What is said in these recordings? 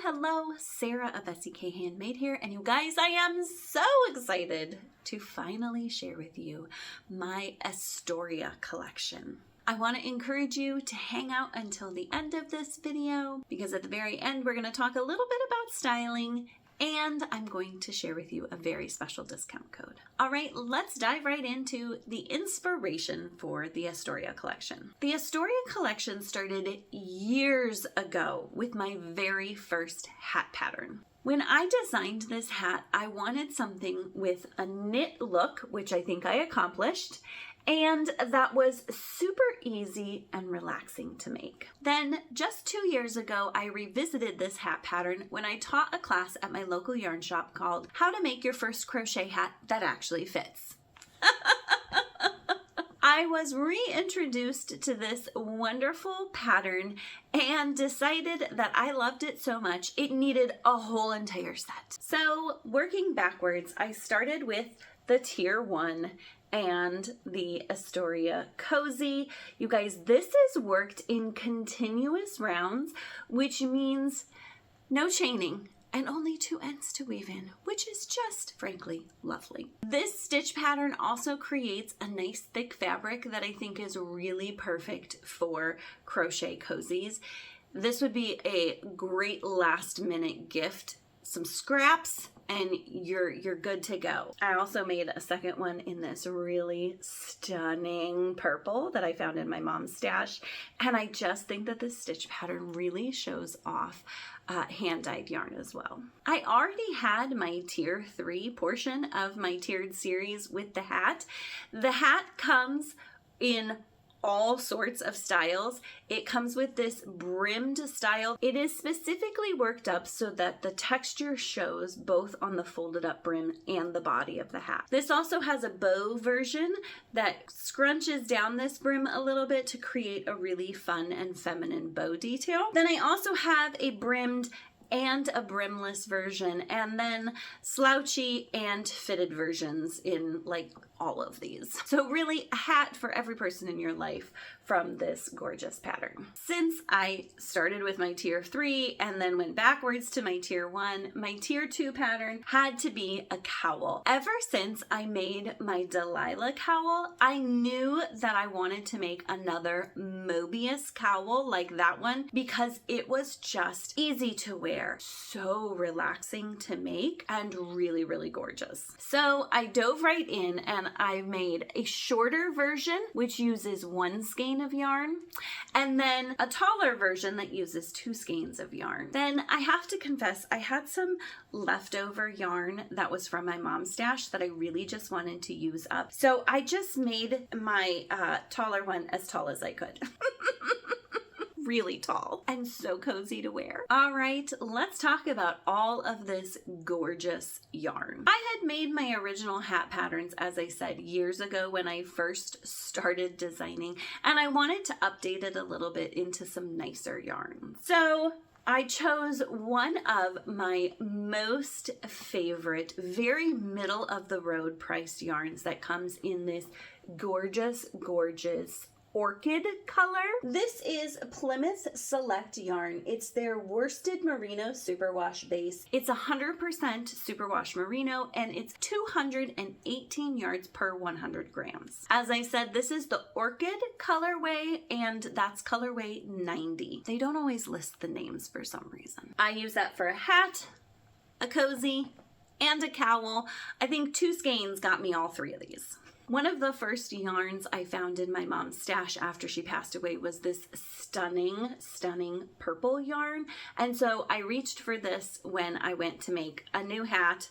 hello, Sarah of SEK Handmade here, and you guys, I am so excited to finally share with you my Astoria collection. I want to encourage you to hang out until the end of this video because at the very end we're going to talk a little bit about styling and I'm going to share with you a very special discount code. All right, let's dive right into the inspiration for the Astoria collection. The Astoria collection started years ago with my very first hat pattern. When I designed this hat, I wanted something with a knit look, which I think I accomplished, and that was super easy and relaxing to make. Then just 2 years ago, I revisited this hat pattern when I taught a class at my local yarn shop called How to Make Your First Crochet Hat That Actually Fits. I was reintroduced to this wonderful pattern and decided that I loved it so much it needed a whole entire set. So working backwards, I started with the Tier 1 and the Astoria Cozy. You guys, this is worked in continuous rounds, which means no chaining and only 2 ends to weave in, which is just frankly lovely. This stitch pattern also creates a nice thick fabric that I think is really perfect for crochet cozies. This would be a great last minute gift. Some scraps and you're good to go. I also made a second one in this really stunning purple that I found in my mom's stash, and I just think that this stitch pattern really shows off hand-dyed yarn as well. I already had my Tier 3 portion of my tiered series with the hat. The hat comes in all sorts of styles. It comes with this brimmed style. It is specifically worked up so that the texture shows both on the folded up brim and the body of the hat. This also has a bow version that scrunches down this brim a little bit to create a really fun and feminine bow detail. Then I also have a brimmed and a brimless version, and then slouchy and fitted versions in like all of these. So really a hat for every person in your life from this gorgeous pattern. Since I started with my Tier 3 and then went backwards to my Tier 1, my Tier 2 pattern had to be a cowl. Ever since I made my Delilah cowl, I knew that I wanted to make another Mobius cowl like that one because it was just easy to wear, so relaxing to make, and really, really gorgeous. So I dove right in and I made a shorter version which uses 1 skein of yarn, and then a taller version that uses 2 skeins of yarn. Then I have to confess, I had some leftover yarn that was from my mom's stash that I really just wanted to use up. So I just made my taller one as tall as I could. Really tall and so cozy to wear. All right, let's talk about all of this gorgeous yarn. I had made my original hat patterns, as I said, years ago when I first started designing, and I wanted to update it a little bit into some nicer yarn. So I chose one of my most favorite, very middle of the road priced yarns that comes in this gorgeous, gorgeous orchid color. This is Plymouth Select yarn. It's their worsted merino superwash base. It's 100% superwash merino and it's 218 yards per 100 grams. As I said, this is the orchid colorway and that's colorway 90. They don't always list the names for some reason. I use that for a hat, a cozy, and a cowl. I think 2 skeins got me all 3 of these. One of the first yarns I found in my mom's stash after she passed away was this stunning, stunning purple yarn. And so I reached for this when I went to make a new hat,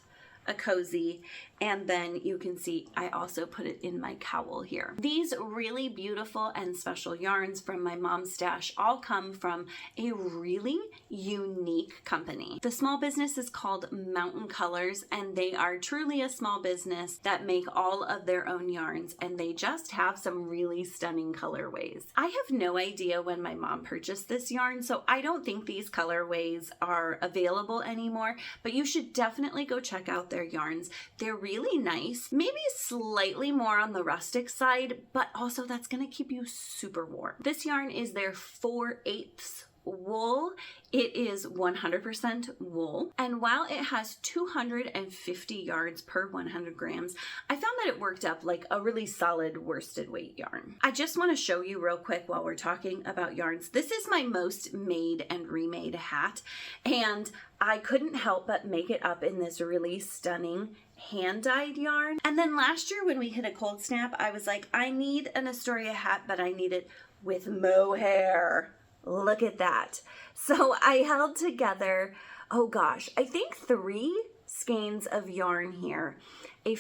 a cozy, and then you can see I also put it in my cowl here. These really beautiful and special yarns from my mom's stash all come from a really unique company. The small business is called Mountain Colors, and they are truly a small business that make all of their own yarns, and they just have some really stunning colorways. I have no idea when my mom purchased this yarn, so I don't think these colorways are available anymore, but you should definitely go check out their yarns. They're really nice, maybe slightly more on the rustic side, but also that's gonna keep you super warm. This yarn is their 4/8 wool. It is 100% wool. And while it has 250 yards per 100 grams, I found that it worked up like a really solid worsted weight yarn. I just want to show you real quick while we're talking about yarns. This is my most made and remade hat, and I couldn't help but make it up in this really stunning hand-dyed yarn. And then last year when we hit a cold snap, I was like, I need an Astoria hat, but I need it with mohair. Look at that. So I held together, oh gosh, I think 3 skeins of yarn here, two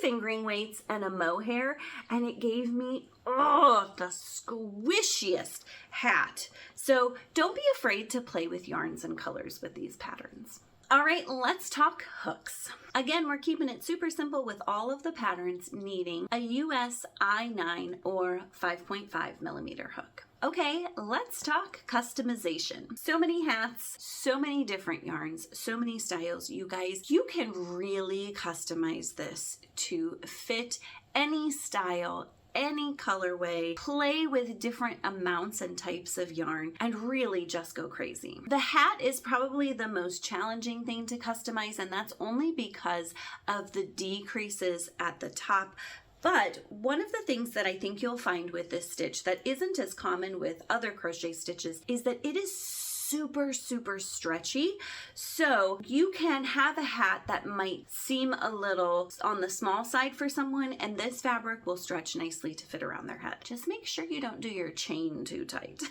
fingering weights and a mohair, and it gave me, oh, the squishiest hat. So don't be afraid to play with yarns and colors with these patterns. All right, let's talk hooks. Again, we're keeping it super simple with all of the patterns needing a US I9 or 5.5 millimeter hook. Okay, let's talk customization. So many hats, so many different yarns, so many styles. You guys, you can really customize this to fit any style, any colorway, play with different amounts and types of yarn, and really just go crazy. The hat is probably the most challenging thing to customize, and that's only because of the decreases at the top. But one of the things that I think you'll find with this stitch that isn't as common with other crochet stitches is that it is super, super stretchy. So you can have a hat that might seem a little on the small side for someone, and this fabric will stretch nicely to fit around their head. Just make sure you don't do your chain too tight.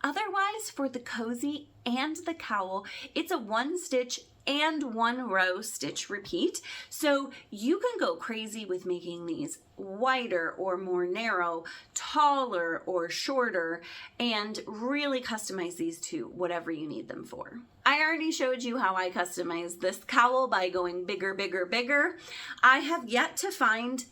Otherwise, for the cozy and the cowl, it's a 1 stitch and 1 row stitch repeat. So you can go crazy with making these wider or more narrow, taller or shorter, and really customize these to whatever you need them for. I already showed you how I customize this cowl by going bigger, bigger, bigger. I have yet to find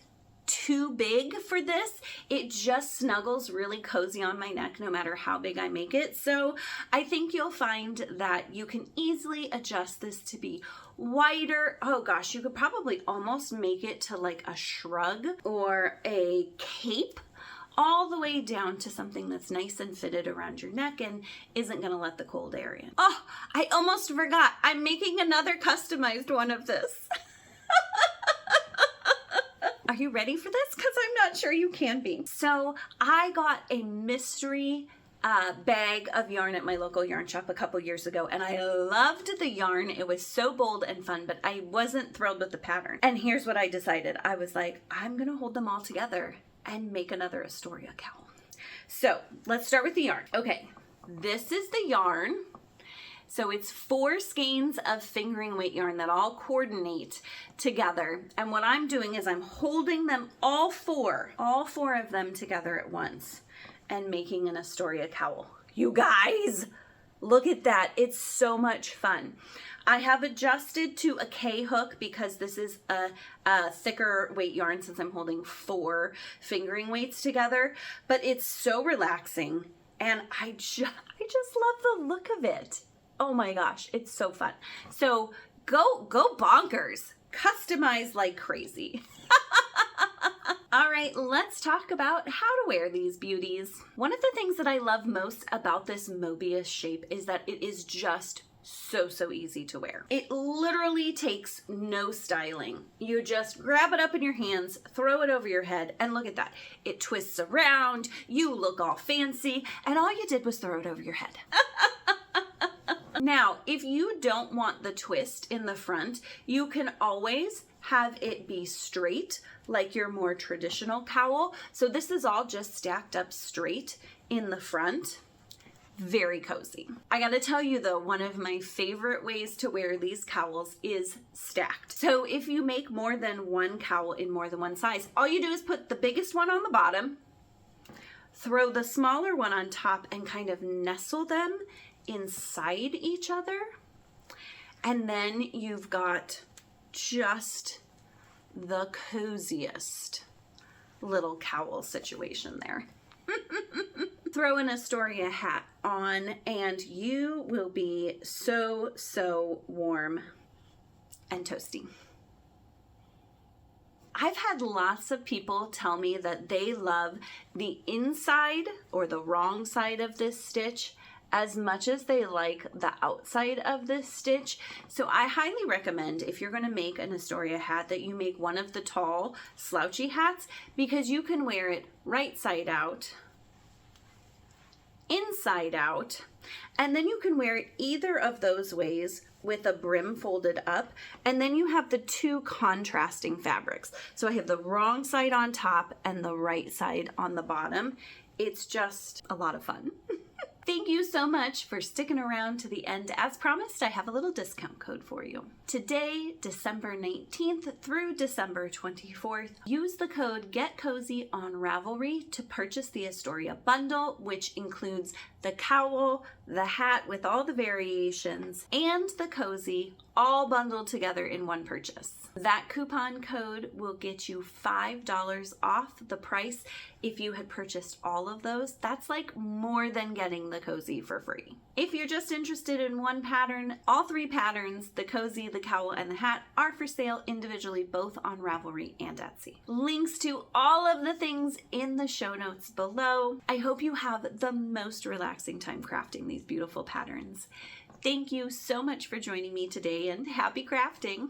too big for this. It just snuggles really cozy on my neck no matter how big I make it. So I think you'll find that you can easily adjust this to be wider. Oh gosh, you could probably almost make it to like a shrug or a cape, all the way down to something that's nice and fitted around your neck and isn't gonna let the cold air in. Oh, I almost forgot. I'm making another customized one of this. Are you ready for this? Because I'm not sure you can be. So I got a mystery bag of yarn at my local yarn shop a couple years ago, and I loved the yarn. It was so bold and fun, but I wasn't thrilled with the pattern. And here's what I decided. I was like, I'm gonna hold them all together and make another Astoria cowl. So let's start with the yarn. Okay, this is the yarn. So it's 4 skeins of fingering weight yarn that all coordinate together. And what I'm doing is I'm holding them all four of them together at once and making an Astoria cowl. You guys, look at that. It's so much fun. I have adjusted to a K hook because this is a thicker weight yarn since I'm holding 4 fingering weights together, but it's so relaxing and I just love the look of it. Oh my gosh, it's so fun. So go bonkers. Customize like crazy. All right, let's talk about how to wear these beauties. One of the things that I love most about this Mobius shape is that it is just so easy to wear. It literally takes no styling. You just grab it up in your hands, throw it over your head, and look at that. It twists around, you look all fancy, and all you did was throw it over your head. Now, if you don't want the twist in the front, you can always have it be straight like your more traditional cowl. So this is all just stacked up straight in the front. Very cozy. I gotta tell you though, one of my favorite ways to wear these cowls is stacked. So if you make more than one cowl in more than one size, all you do is put the biggest one on the bottom, throw the smaller one on top, and kind of nestle them inside each other, and then you've got just the coziest little cowl situation there. Throw an Astoria hat on and you will be so warm and toasty. I've had lots of people tell me that they love the inside or the wrong side of this stitch as much as they like the outside of this stitch. So I highly recommend, if you're going to make an Astoria hat, that you make one of the tall slouchy hats, because you can wear it right side out, inside out, and then you can wear it either of those ways with a brim folded up, and then you have the two contrasting fabrics. So I have the wrong side on top and the right side on the bottom. It's just a lot of fun. Thank you so much for sticking around to the end. As promised, I have a little discount code for you. Today, December 19th through December 24th, use the code GETCOZY on Ravelry to purchase the Astoria Bundle, which includes the cowl, the hat with all the variations, and the cozy, all bundled together in one purchase. That coupon code will get you $5 off the price if you had purchased all of those. That's like more than getting the cozy for free. If you're just interested in one pattern, all three patterns, the cozy, the cowl, and the hat, are for sale individually, both on Ravelry and Etsy. Links to all of the things in the show notes below. I hope you have the most relaxing time crafting these beautiful patterns. Thank you so much for joining me today, and happy crafting!